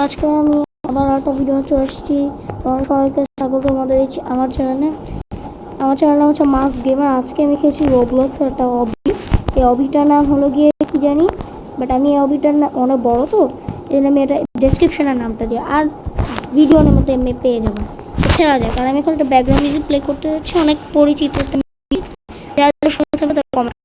আজকে আমি আবার একটা ভিডিও চলে এসেছি। তোমার সবাইকে স্বাগত আমাদের আমার চ্যানেলে। আমার চ্যানেল হচ্ছে মাস গেমার। আজকে আমি খেয়েছি রোবলক্স একটা অবি। এই অবিটার নাম হলো গিয়ে কি জানি, বাট আমি এই অবিটার নাম অনেক বড়, তো এই জন্য আমি এটা ডেসক্রিপশনের নামটা দিই, আর ভিডিওর মধ্যে এমনি পেয়ে যাবো। খেলা যায়, কারণ আমি এখন একটা ব্যাকগ্রাউন্ড মিউজিক প্লে করতে যাচ্ছি, অনেক পরিচিত একটা মিউজিক। যারা শুনে থাকবে তারা কমেন্ট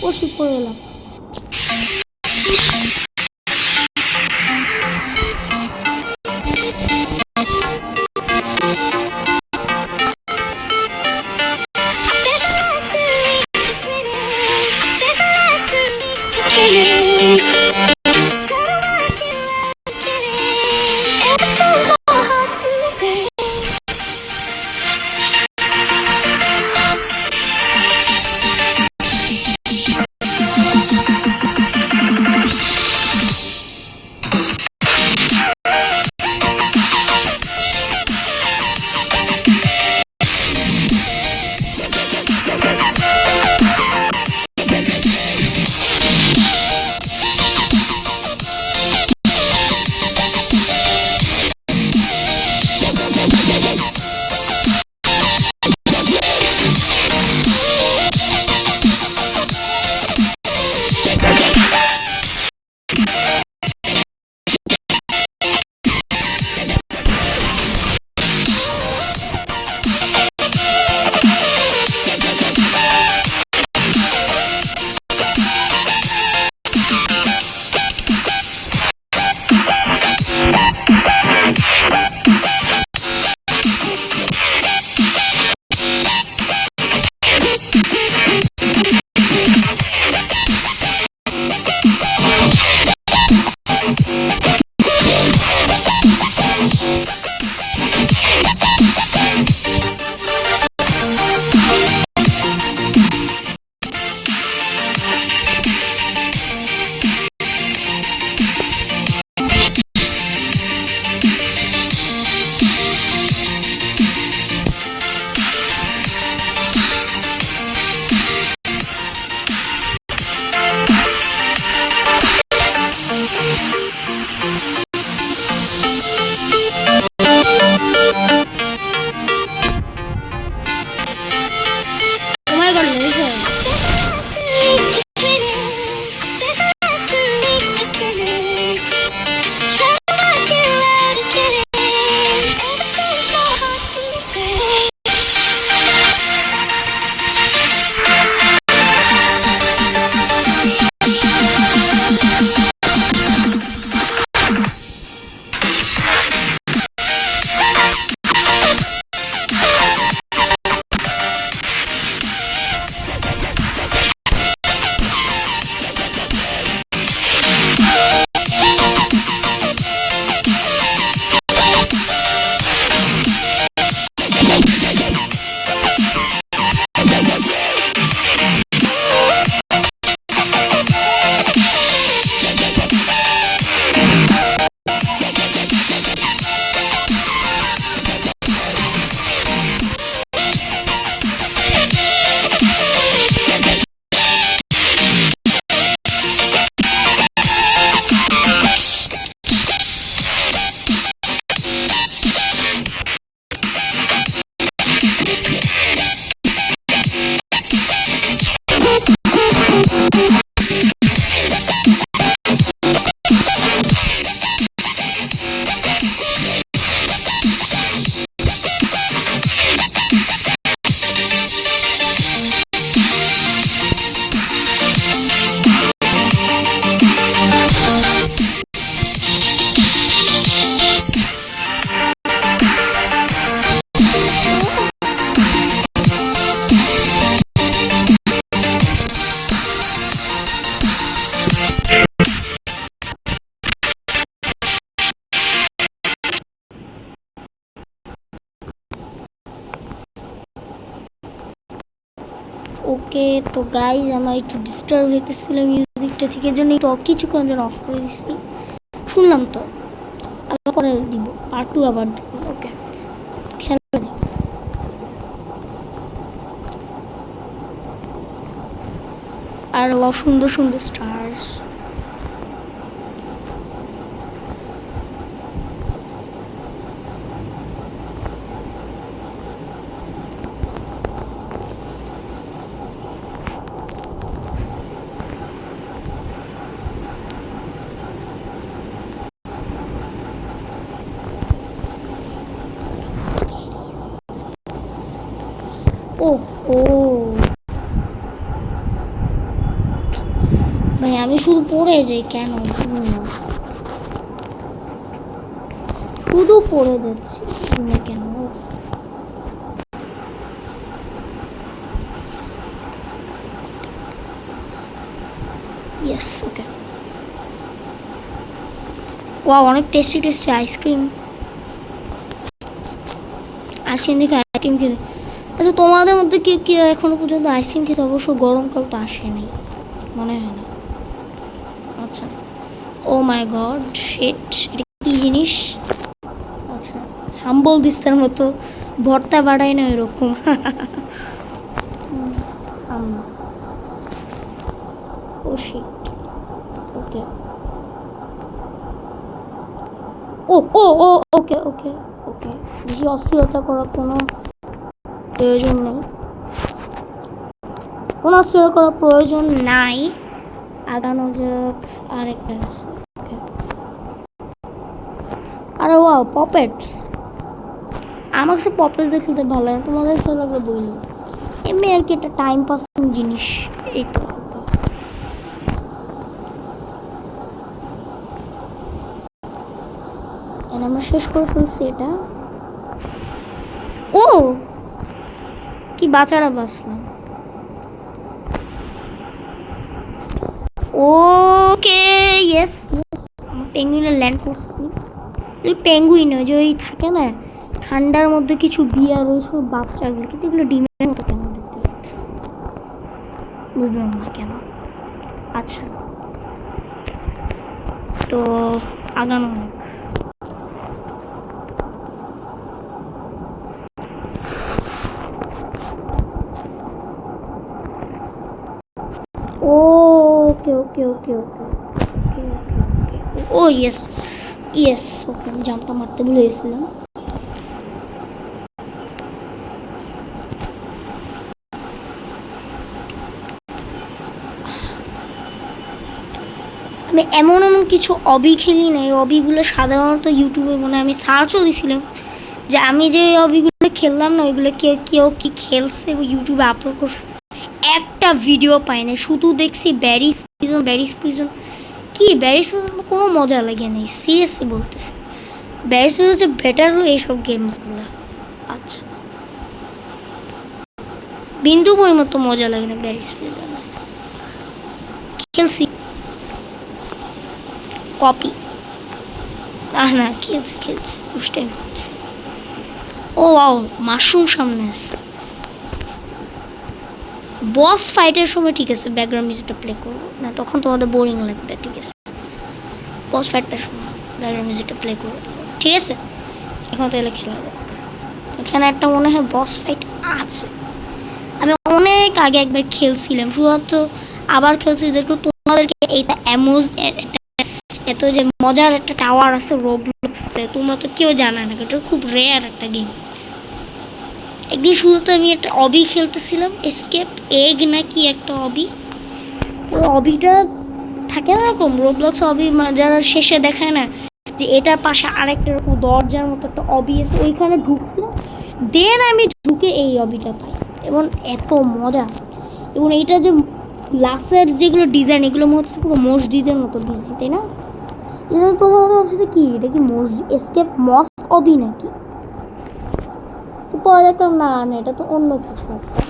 ওষুধ পড়ে এলাম। ওকে তো গাইজ আমার একটু ডিস্টার্ব হইতেছিল মিউজিকটা থেকে, জন্য একটু কিছুক্ষণ যেন অফ করে দিচ্ছি। শুনলাম তো আবার পরে দিব, পার্ট 2 আবার দিব। ওকে খেলা যাক। আর সুন্দর সুন্দর স্টার্স। ওহো ভাই আমি শুধু পড়ে যাই কেন, শুধু পড়ে যাচ্ছি কেন। Yes okay. ওয়াও অনেক টেস্টি টেস্টি আইসক্রিম। আইসক্রিম দেখে আইসক্রিম খেলে। আচ্ছা তোমাদের মধ্যে কে কে এখনো পর্যন্ত আইসক্রিম খেয়েছে? অবশ্য গরমকাল তো আসেনি মনে হয় না। আচ্ছা ও মাই গড শিট, এটা কি জিনিস? আচ্ছা হাম্বল দিস্তার মতো ভর্তা বাড়ায় না এরকম। ও শিট ওকে। ও ও ও ওকে ওকে ওকে। বেশি অস্থিরতা করার কোনো প্রয়োজন নেই, কোনো অস্থিরতা করার প্রয়োজন নাই। আগানো যাক। আরেকটা আছে। আরে ওয়াও পপেটস। আমার কাছে পপেটস দেখতে ভালো লাগে, তোমাদের কাছে লাগবে বইলো। এমনি আর কি একটা টাইম পাসিং জিনিস এই তো। আমরা শেষ করে ফেলছি এটা। ও কি বাচ্চারা বাঁচলাম। Okay yes yes. আমার পেঙ্গুইনে ল্যান্ড করছি। ওই পেঙ্গুইন ওই যে ওই থাকে না ঠান্ডার মধ্যে কিছু বিয়ার ওই সব বাচ্চাগুলো, কিন্তু এগুলো ডিমের মতো কেন দেখতে বুঝলাম না কেন। আচ্ছা তো আগানো হোক। ওকে okay okay okay okay okay ওকে ও ইয়েস ইয়েস ওকে। আমি জাম্পটা মারতে ভুলে গেছিলাম। আমি এমন এমন কিছু অবি খেলি না, এই অবিগুলো সাধারণত ইউটিউবে মনে আমি সার্চও দিয়েছিলাম যে আমি যে অবিগুলো খেললাম না ওইগুলো কেউ কেউ কি খেলছে ইউটিউবে আপলোড করছে, একটা ভিডিও পাই না। শুধু দেখছি ব্যারিস প্রিজন ব্যারিস প্রিজন। কি ব্যারিস প্রিজন কোনো মজা লাগে নেই, সিরিয়াসলি বলতেছি। ব্যারিস প্রিজন হচ্ছে বেটার হলো এইসব গেমসগুলো। আচ্ছা বিন্দু পরিমতো মজা লাগে না ব্যারিস প্রিজন। খেলছি কপি না খেলছি খেলছি বুঝতে। ও ওয়াও মাশরুম সামনে আছে। বস ফাইটের সময় ঠিক আছে ব্যাকগ্রাউন্ড মিউজিকটা প্লে করবো না, তখন তোমাদের বোরিং লাগবে। ঠিক আছে বস ফাইটটার সময় ব্যাকগ্রাউন্ড মিউজিকটা প্লে করবো, ঠিক আছে? এখন তাহলে খেলা যাক। এখানে একটা মনে হয় বস ফাইট আছে। আমি অনেক আগে একবার খেলছিলাম, শুধুমাত্র আবার খেলছি দেখো তোমাদেরকে এইটা এত যে মজার একটা টাওয়ার আছে রোবলক্সে, তোমরা তো কেউ জানা না, এটা খুব রেয়ার একটা গেম। একদিন শুধু তো আমি একটা অবি খেলতেছিলাম, এসকেপ এগ নাকি একটা অবি। ওই অবিটা থাকে না এরকম রোবলক্স অবি যারা শেষে দেখায় না যে এটার পাশে আরেকটা এরকম দরজার মতো একটা অবি আছে, ওইখানে ঢুকছিলাম। দেন আমি ঢুকে এই অবিটা পাই এবং এত মজা। এবং এইটা যে গ্লাসের যেগুলো ডিজাইন এগুলো মনে হচ্ছে পুরো মসজিদের মতো ডিজাইন, তাই না? এটা প্রথমত ভাবছি কি এটা কি মসজিদ এসকেপ মস্ক অবি নাকি, পরে দেখলাম না না এটা তো অন্য কিছু একটা।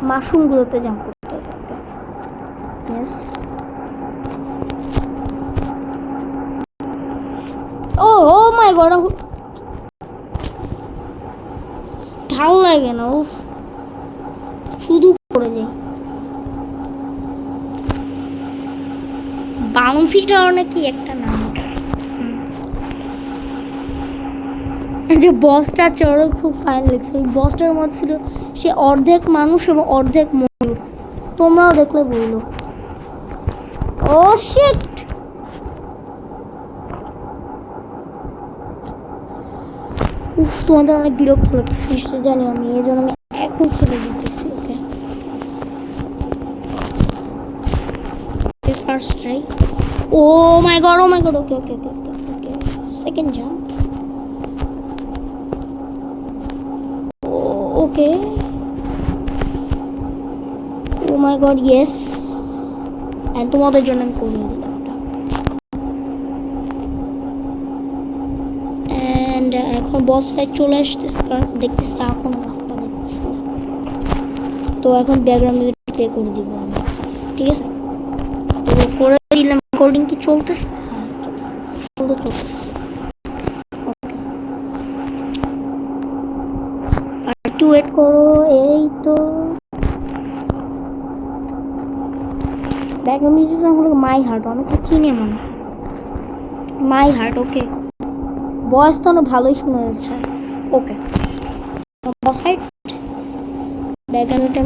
মাশরুমগুলোতে জাম্প করতে হবে। Yes O O my god ঢাল লাগে না, ও শুধু পড়ে যায়। বাউন্সি টাওয়ার নাকি একটা নাম, যে বসটা চড়ো খুব ফাইন লাগছে। ওই বসটার মধ্যে ছিল সে অর্ধেক মানুষ এবং অর্ধেক ময়ূর, তোমরাও দেখলে বললো। ও শিট, উফ, তোমাদের অনেক বিরক্ত লাগছে নিশ্চয় জানি আমি, এই জন্য আমি এখন খেলে দিতেছি। Okay, first try. Oh my God, oh my God, okay okay okay okay okay, second jump. Okay, oh my God, yes. And তোমাদের জন্য আমি করে দিলাম এটা। এন্ড এখন বস ফাইট চলে আসতেছে, কারণ দেখতেছি এখন রাস্তা দেখতেছি না, তো এখন ব্যাকগ্রাউন্ড মিউজিক প্লে করে দিব আমি, ঠিক আছে? তো করে দিলাম। রেকর্ডিং কি চলতেছে? হ্যাঁ চলতেছে, সুন্দর চলতেছে। আর একটু ওয়েট করো, এই তো ব্যাকগ্রাউন্ড মিউজিকটা হলো মাই হার্ট, অনেকে চিনে মানে মাই হার্ট। ওকে, ভয়েস তো অনেক ভালোই শোনা যাচ্ছে। ওকে, বস ফাইট ব্যাকগ্রাউন্ডটা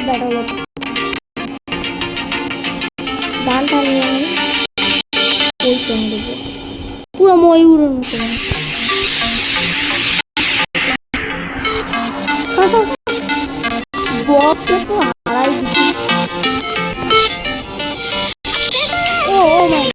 ব্যাটল গানটা নিয়ে ওই কেন্দ্রে পুরো ময়ূরের মতো। বসকে তো হারাই দিচ্ছি। ও মাই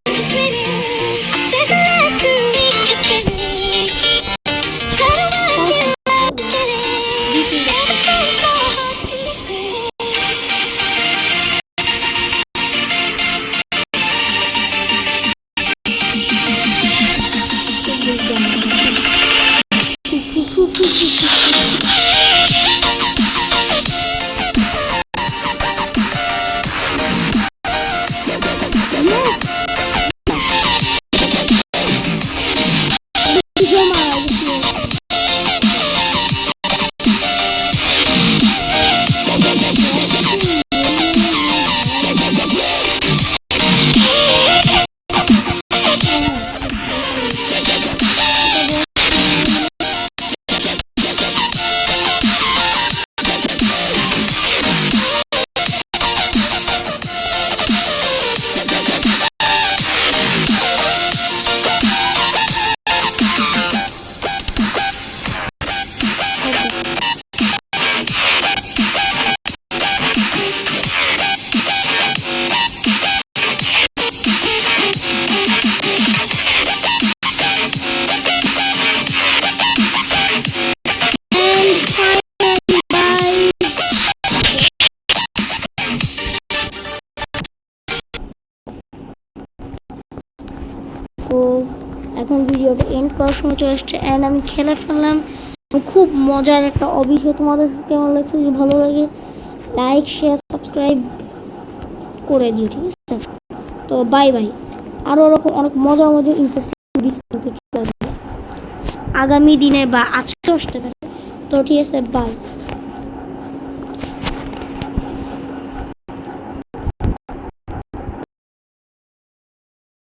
এখন ভিডিওটা এন্ড করার সময় চলে আসছে, অ্যান্ড আমি খেলে ফেললাম। খুব মজার একটা অভিজ্ঞতা। তোমাদের কেমন লাগছে? যদি ভালো লাগে লাইক শেয়ার সাবস্ক্রাইব করে দিও, ঠিক আছে? তো বাই বাই। আরও ওরকম অনেক মজার মজার ইন্টারেস্টিং আগামী দিনে বা আজকে আসতে পারে। তো ঠিক আছে, বাই।